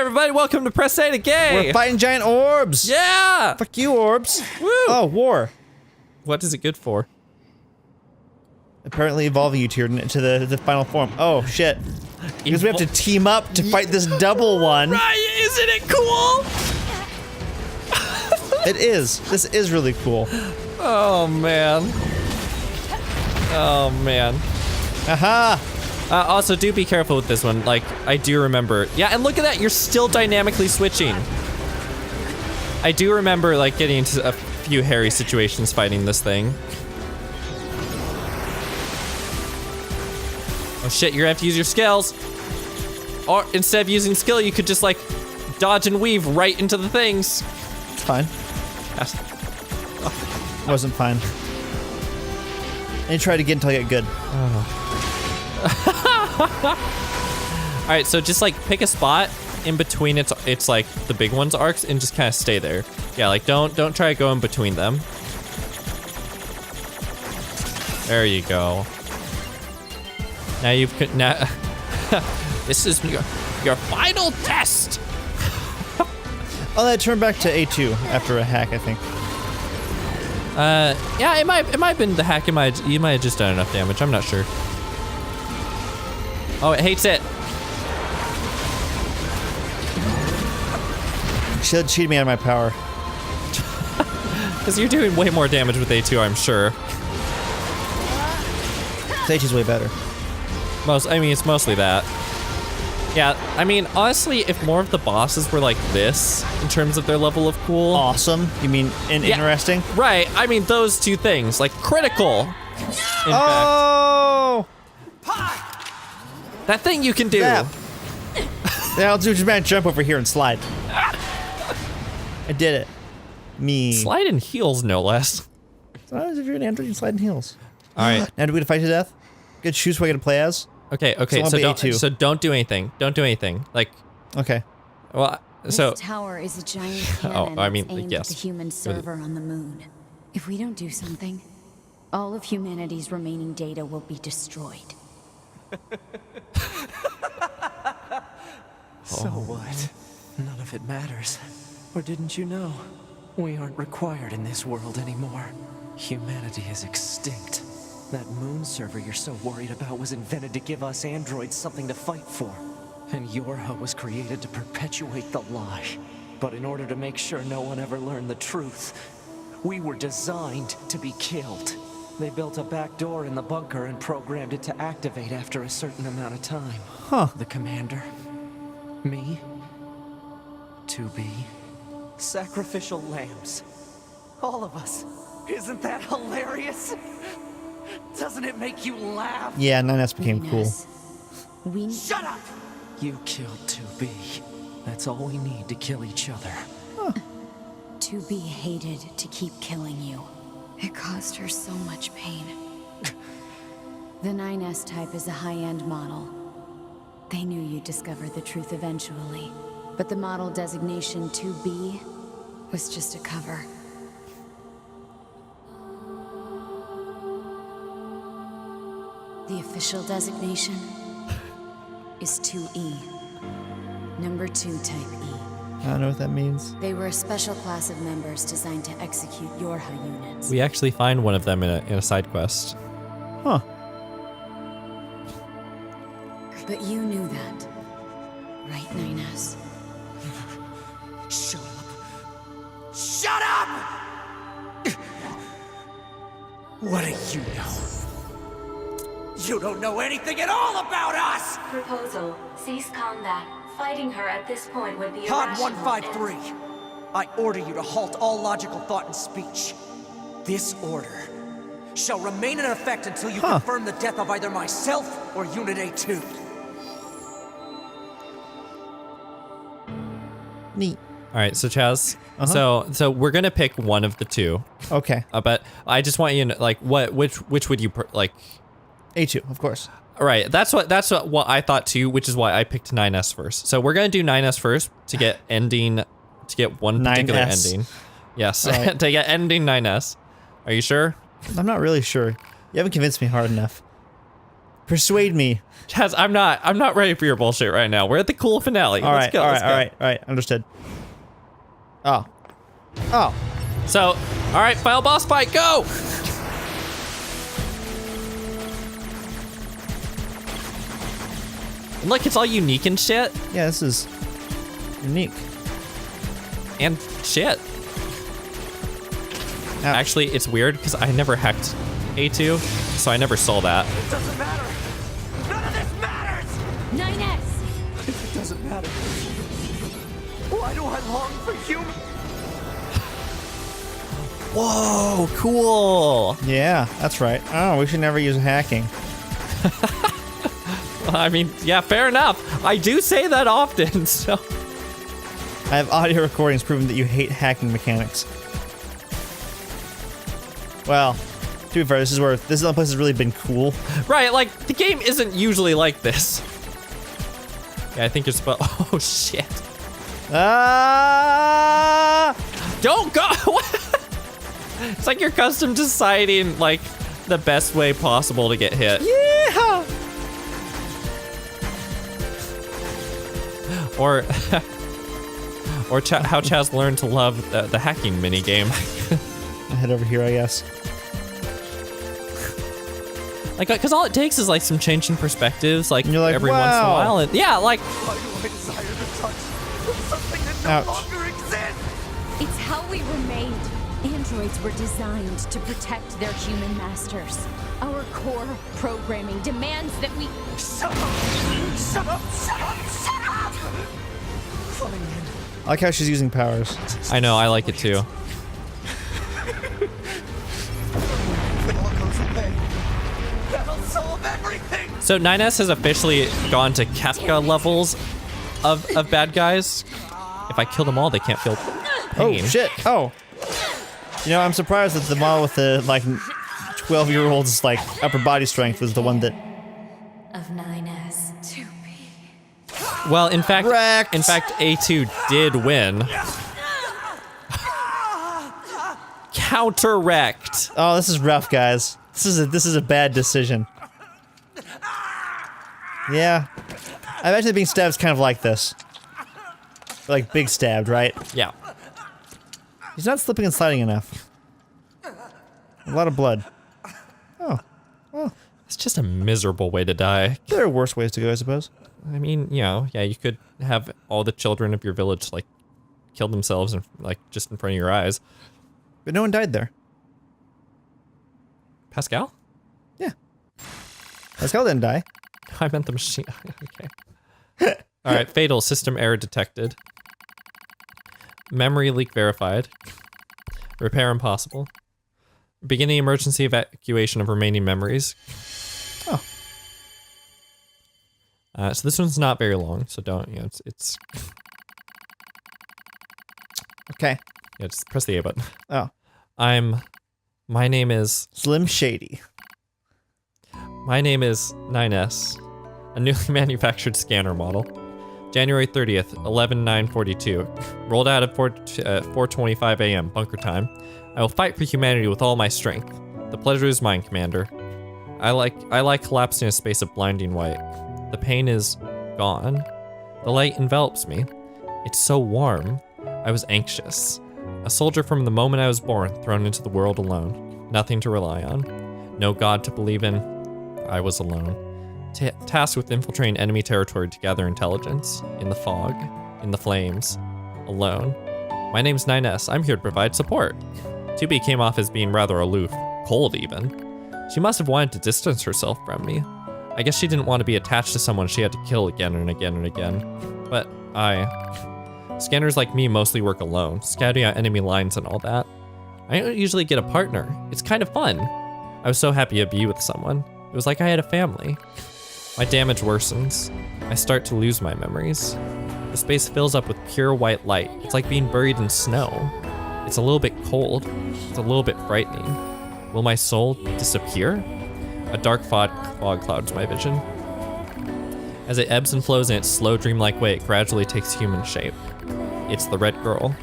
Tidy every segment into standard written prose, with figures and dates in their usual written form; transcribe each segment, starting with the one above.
everybody, welcome to Press A to Gay! We're fighting giant orbs! Yeah! Fuck you, orbs! Woo! Oh, war. What is it good for? Apparently evolving you to the final form. Oh, shit. Because we have to team up to fight this double one. Right, isn't it cool? It is. This is really cool. Oh, man. Oh, man. Aha! Also, do be careful with this one. Like, I do remember. Yeah, and look at that, you're still dynamically switching. I do remember, like, getting into a few hairy situations fighting this thing. Oh shit, you're gonna have to use your skills. Or instead of using skill, you could just, like, dodge and weave right into the things. It's fine. Yes. It wasn't fine. And try it again until I get good. All right, so just like pick a spot in between it's like the big one's arcs and just kind of stay there. Yeah, like don't try to go in between them. There you go. Now now this is your final test. Oh, that turned back to A2 after a hack, I think. Yeah, it might have been the hack. You might have just done enough damage. I'm not sure. Oh, it hates it. She cheated me out of my power. Because you're doing way more damage with A2, I'm sure. A2's way better. I mean, it's mostly that. Yeah, I mean, honestly, if more of the bosses were like this, in terms of their level of cool. Awesome? You mean interesting? Right, I mean, those two things, like critical. In Oh! fact. That thing you can do. Yeah, I'll do just man jump over here and slide. I did it. Me. Slide in heels, no less. Sometimes if you're an android, you slide in heels. All right. Now do we get to fight to death? Good choose who I get to play as? Okay, so don't do anything. Don't do anything. Like, okay. well, so this tower is a giant cannon I mean, aimed yes. at the human server on the moon. If we don't do something, all of humanity's remaining data will be destroyed. So what? None of it matters. Or didn't you know? We aren't required in this world anymore. Humanity is extinct. That moon server you're so worried about was invented to give us androids something to fight for. And Yorha was created to perpetuate the lie. But in order to make sure no one ever learned the truth, we were designed to be killed. They built a back door in the bunker and programmed it to activate after a certain amount of time. Huh. The commander, me, 2B, sacrificial lambs. All of us. Isn't that hilarious? Doesn't it make you laugh? Yeah, 9S became cool. Shut up! You killed 2B. That's all we need to kill each other. Huh. 2B hated to keep killing you. It caused her so much pain. The 9S type is a high-end model. They knew you'd discover the truth eventually. But the model designation 2B was just a cover. The official designation is 2E. Number 2 type E. I don't know what that means. They were a special class of members designed to execute Yorha units. we actually find one of them in a side quest. Huh. But you knew that, right, 9S? Shut up! Shut up! What do you know? You don't know anything at all about us! Proposal. Cease combat. Fighting her at this point would be Pod irrational. 153. I order you to halt all logical thought and speech. This order shall remain in effect until you confirm the death of either myself or Unit A2. Neat. All right, so Chaz, so we're gonna pick one of the two. Okay. But I just want you to like which would you like? A2, of course. All right, that's what I thought too, which is why I picked 9S first. So we're gonna do 9S first to get one particular 9S. ending. Yes, Right. to get ending 9S. Are you sure? I'm not really sure. You haven't convinced me hard enough. Persuade me. Chaz, I'm not ready for your bullshit right now. We're at the cool finale. Let's go. All right. Understood. Oh. So, all right, final boss fight, go! And look, it's all unique and shit. Yeah, this is unique. And shit. Ouch. Actually, it's weird because I never hacked A2, so I never saw that. It doesn't matter. None of this matters. 9S! If it doesn't matter, why do I long for human? Whoa, cool. Yeah, that's right. Oh, we should never use hacking. I mean, yeah, fair enough. I do say that often, so. I have audio recordings proving that you hate hacking mechanics. Well, to be fair, this is the only place that's really been cool. Right, like, the game isn't usually like this. Yeah, I think you're supposed. Oh, shit. Ah! Don't go! It's like you're custom deciding, like, the best way possible to get hit. Yeah! Or how Chaz learned to love the hacking minigame. I'll head over here, I guess. Like, because all it takes is, like, some changing perspectives, like, And you're like, every once in a wow. while. And, yeah, like, Why do I desire the touch of something that no Ouch. longer exists? It's how we were made. Androids were designed to protect their human masters. Our core programming demands that we... Shut up! Shut up! Shut up! Shut up! Fine. I like how she's using powers. I know, I like it too. It all goes away. That'll solve everything! So 9S has officially gone to Kafka levels of bad guys. If I kill them all, they can't feel pain. Oh, shit. Oh. You know, I'm surprised that the model with the, like, 12-year-old's, like, upper body strength was the one that... Of 9S to be. Well, in fact, Wrecked. A2 did win. Counter-wrecked. Oh, this is rough, guys. This is a bad decision. Yeah. I imagine being stabbed is kind of like this. Like, big stabbed, right? Yeah. He's not slipping and sliding enough. A lot of blood. Oh. Well, It's just a miserable way to die. there are worse ways to go, I suppose. I mean, you know, yeah, you could have all the children of your village, like, kill themselves, and like, just in front of your eyes. But no one died there. Pascal? Yeah. Pascal didn't die. I meant the machine. Okay. All right, fatal system error detected. Memory leak verified. Repair impossible. Beginning emergency evacuation of remaining memories. Oh. So this one's not very long, so don't, you know, it's Okay. yeah, just press the A button. Oh. My name is Slim Shady. 9S, a newly manufactured scanner model. January 30th, 11/9/42. Rolled out at 4:25 a.m. bunker time. I will fight for humanity with all my strength. The pleasure is mine, Commander. I like collapsed in a space of blinding white. The pain is gone. The light envelops me. It's so warm. I was anxious. A soldier from the moment I was born, thrown into the world alone. Nothing to rely on. No God to believe in. I was alone. Tasked with infiltrating enemy territory to gather intelligence. In the fog. In the flames. Alone. My name's 9S. I'm here to provide support. 2B came off as being rather aloof. Cold, even. She must have wanted to distance herself from me. I guess she didn't want to be attached to someone she had to kill again and again and again. But scanners like me mostly work alone, scouting out enemy lines and all that. I don't usually get a partner. It's kind of fun. I was so happy to be with someone. It was like I had a family. My damage worsens. I start to lose my memories. The space fills up with pure white light. It's like being buried in snow. It's a little bit cold. It's a little bit frightening. Will my soul disappear? A dark fog clouds my vision. As it ebbs and flows in its slow, dreamlike way, it gradually takes human shape. It's the red girl.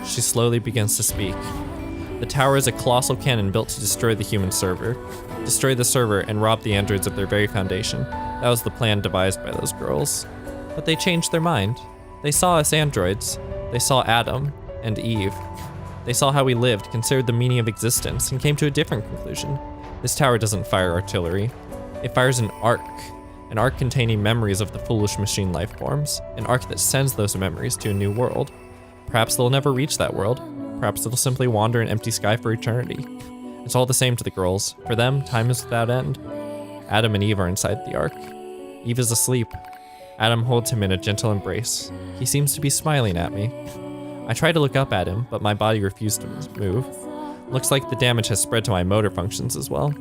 She slowly begins to speak. The tower is a colossal cannon built to destroy the human server. Destroy the server and rob the androids of their very foundation. That was the plan devised by those girls. But they changed their mind. They saw us androids. They saw Adam and Eve. They saw how we lived, considered the meaning of existence, and came to a different conclusion. This tower doesn't fire artillery. It fires an arc containing memories of the foolish machine life forms, an arc that sends those memories to a new world. Perhaps they'll never reach that world. Perhaps they'll simply wander in empty sky for eternity. It's all the same to the girls. For them, time is without end. Adam and Eve are inside the ark. Eve is asleep. Adam holds him in a gentle embrace. He seems to be smiling at me. I try to look up at him, but my body refused to move. Looks like the damage has spread to my motor functions as well.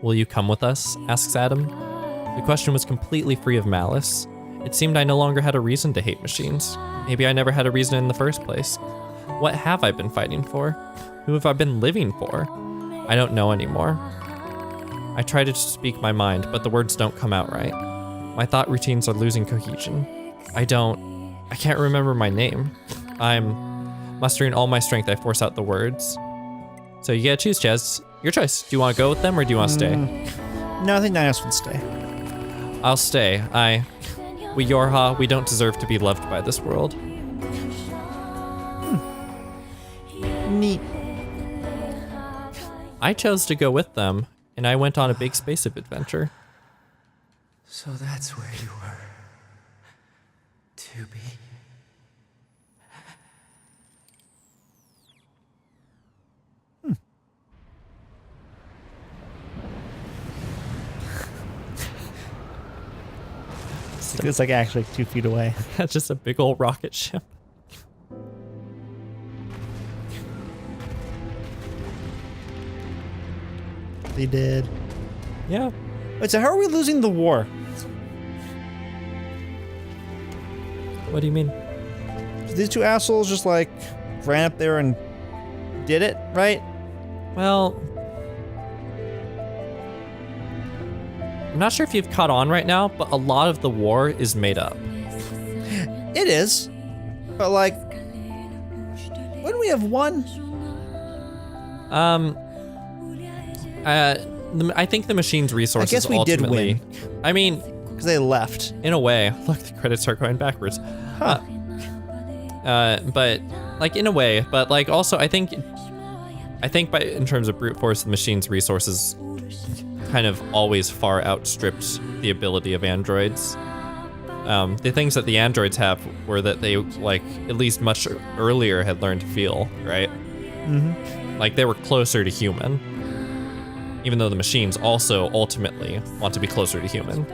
Will you come with us? Asks Adam. The question was completely free of malice. It seemed I no longer had a reason to hate machines. Maybe I never had a reason in the first place. What have I been fighting for? Who have I been living for? I don't know anymore. I try to speak my mind, but the words don't come out right. My thought routines are losing cohesion. I can't remember my name. I'm mustering all my strength, I force out the words. So you gotta choose, Chaz. Your choice. Do you want to go with them or do you want to stay? No, I think Nias would stay. I'll stay. We Yorha, we don't deserve to be loved by this world. Neat. I chose to go with them, and I went on a big space adventure. So that's where you were. To be. It's like actually 2 feet away. That's just a big old rocket ship. They did. Yeah. Wait, so how are we losing the war? What do you mean? So these two assholes just like ran up there and did it, right? Well, I'm not sure if you've caught on right now, but a lot of the war is made up. It is. But like, wouldn't we have won? I think the machine's resources I guess we did ultimately. win. I mean, Because they left. in a way, look, the credits are going backwards. Huh. But like in a way, but like also I think by in terms of brute force, the machine's resources kind of always far outstripped the ability of androids. The things that the androids have were that they like at least much earlier had learned to feel, right? Mm-hmm. Like they were closer to human, even though the machines also ultimately want to be closer to human.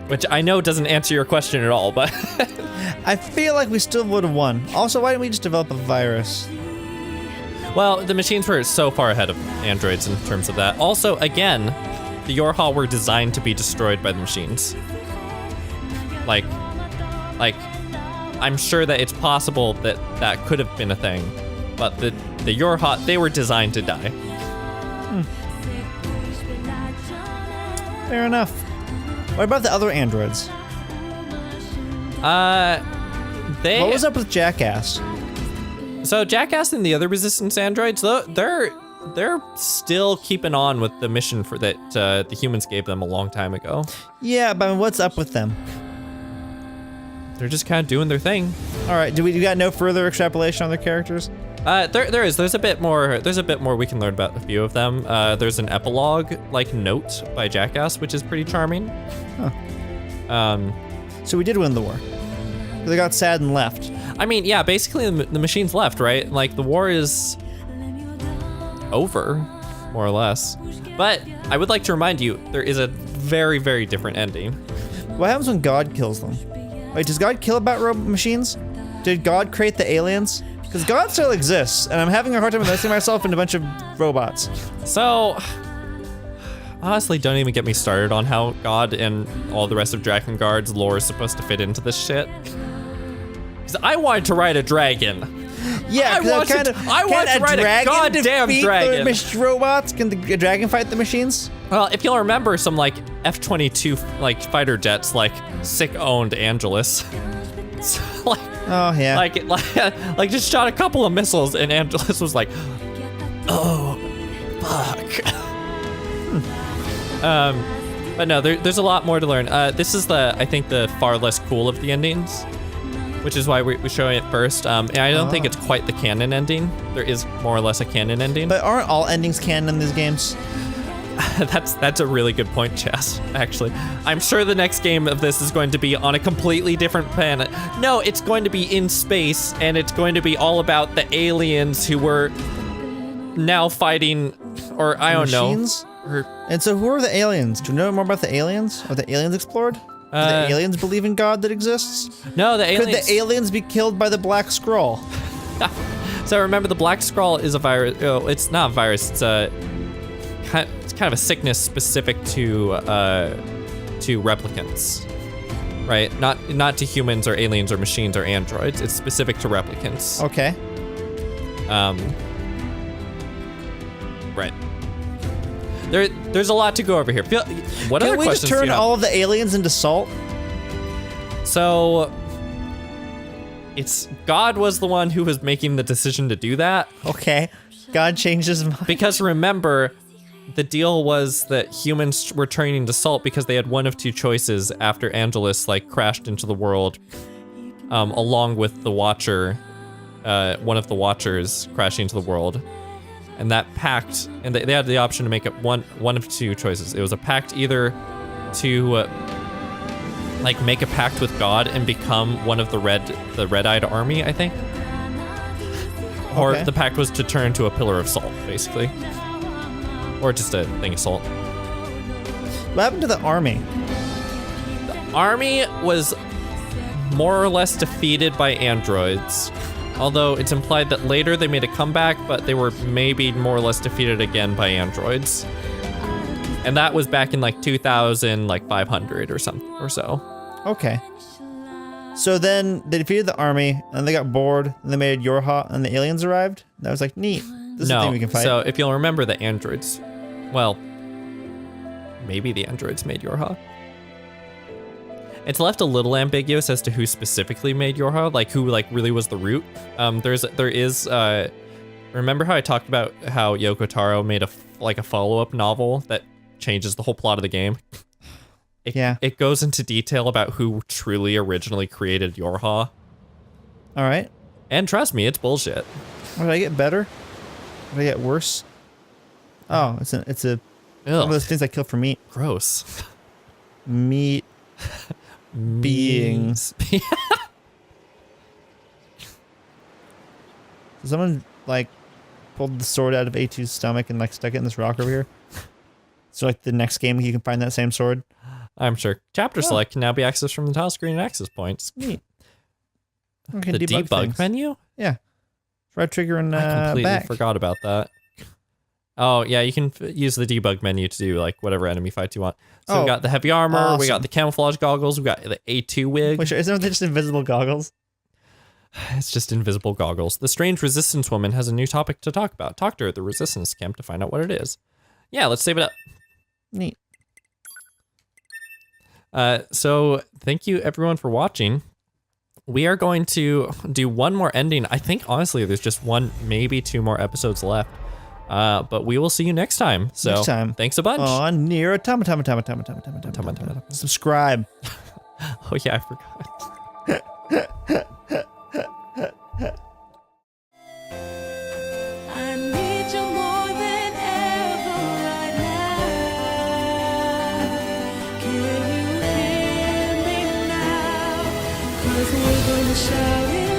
Which I know doesn't answer your question at all, but I feel like we still would have won. Also, why didn't we just develop a virus? well, the machines were so far ahead of androids in terms of that. Also, again, the Yorha were designed to be destroyed by the machines. Like, I'm sure that it's possible that that could have been a thing, but the Yorha, they were designed to die. Fair enough. What about the other androids? What was up with Jackass? So Jackass and the other Resistance androids, they're still keeping on with the mission for that the humans gave them a long time ago. Yeah, but what's up with them? They're just kind of doing their thing. All right, you got no further extrapolation on their characters? There's a bit more we can learn about a few of them. There's an epilogue like note by Jackass, which is pretty charming. Huh. So we did win the war. They got sad and left. I mean, yeah, basically the machines left, right? Like the war is over, more or less. But I would like to remind you, there is a very, very different ending. What happens when God kills them? Wait, does God kill about machines? Did God create the aliens? Because God still exists, and I'm having a hard time investing myself in a bunch of robots. So, honestly, don't even get me started on how God and all the rest of Drakengard's lore is supposed to fit into this shit. Because I wanted to ride a dragon. Yeah, I wanted to ride a goddamn dragon. The robots? Can the dragon fight the machines? Well, if you'll remember some like F-22 like fighter jets like sick owned Angelus. So, like Oh, yeah. Like just shot a couple of missiles, and Angelus was like, "Oh, fuck." But no, there's a lot more to learn. This is I think the far less cool of the endings, which is why we're showing it first. And I don't think it's quite the canon ending. There is more or less a canon ending. But aren't all endings canon in these games? That's a really good point, Chas, actually. I'm sure the next game of this is going to be on a completely different planet. No, it's going to be in space, and it's going to be all about the aliens who were now fighting, or I don't Machines? know. And so who are the aliens? Do you know more about the aliens? Are the aliens explored? Do the aliens believe in God that exists? No, the aliens... Could the aliens be killed by the Black Scroll? So remember, the Black Scroll is a virus. Oh, it's not a virus. It's kind of a sickness specific to replicants, right? Not to humans or aliens or machines or androids. It's specific to replicants. Okay. Right. There's a lot to go over here. What other Can we just questions do turn you have? all of the aliens into salt? So, God was the one who was making the decision to do that. Okay. God changed his mind. Because remember, the deal was that humans were turning to salt because they had one of two choices after Angelus crashed into the world, along with the Watcher, one of the Watchers crashing into the world. And that pact, and they had the option to make it one of two choices. It was a pact either to make a pact with God and become one of the red-eyed army, I think. Or Okay. the pact was to turn to a pillar of salt, basically. Or just a thing of salt. What happened to the army? The army was more or less defeated by androids. Although it's implied that later they made a comeback, but they were maybe more or less defeated again by androids. And that was back in 2500 or something or so. Okay. So then they defeated the army, and they got bored, and they made Yorha, and the aliens arrived. That was neat. This is a thing we can fight. So if you'll remember, the androids, well, maybe the androids made Yorha. It's left a little ambiguous as to who specifically made Yorha, who really was the root. There is remember how I talked about how Yoko Taro made a follow-up novel that changes the whole plot of the game? Yeah. It goes into detail about who truly originally created Yorha. All right. And trust me, it's bullshit. Did I get better? Did I get worse? Oh, it's one of those things I kill for meat. Gross. Meat beings. Someone pulled the sword out of A2's stomach and stuck it in this rock over here. So the next game you can find that same sword. I'm sure. Chapter select can now be accessed from the tile screen and access points. Neat. Okay, The debug things. menu? Yeah. Right trigger and I completely back. forgot about that. Oh, yeah, you can use the debug menu to do whatever enemy fights you want. So we got the heavy armor, we got awesome. the camouflage goggles, we got the A2 wig. Which isn't they just invisible goggles? It's just invisible goggles. The strange resistance woman has a new topic to talk about. Talk to her at the resistance camp to find out what it is. Yeah, let's save it up. Neat. So thank you everyone for watching. We are going to do one more ending. I think honestly there's just one, maybe two more episodes left. But we will see you next time. So Next time. thanks a bunch. On Nier Automata. Subscribe. Oh yeah, I forgot. I need you more than ever right now. Can you hear me now? 'Cause we're gonna shout it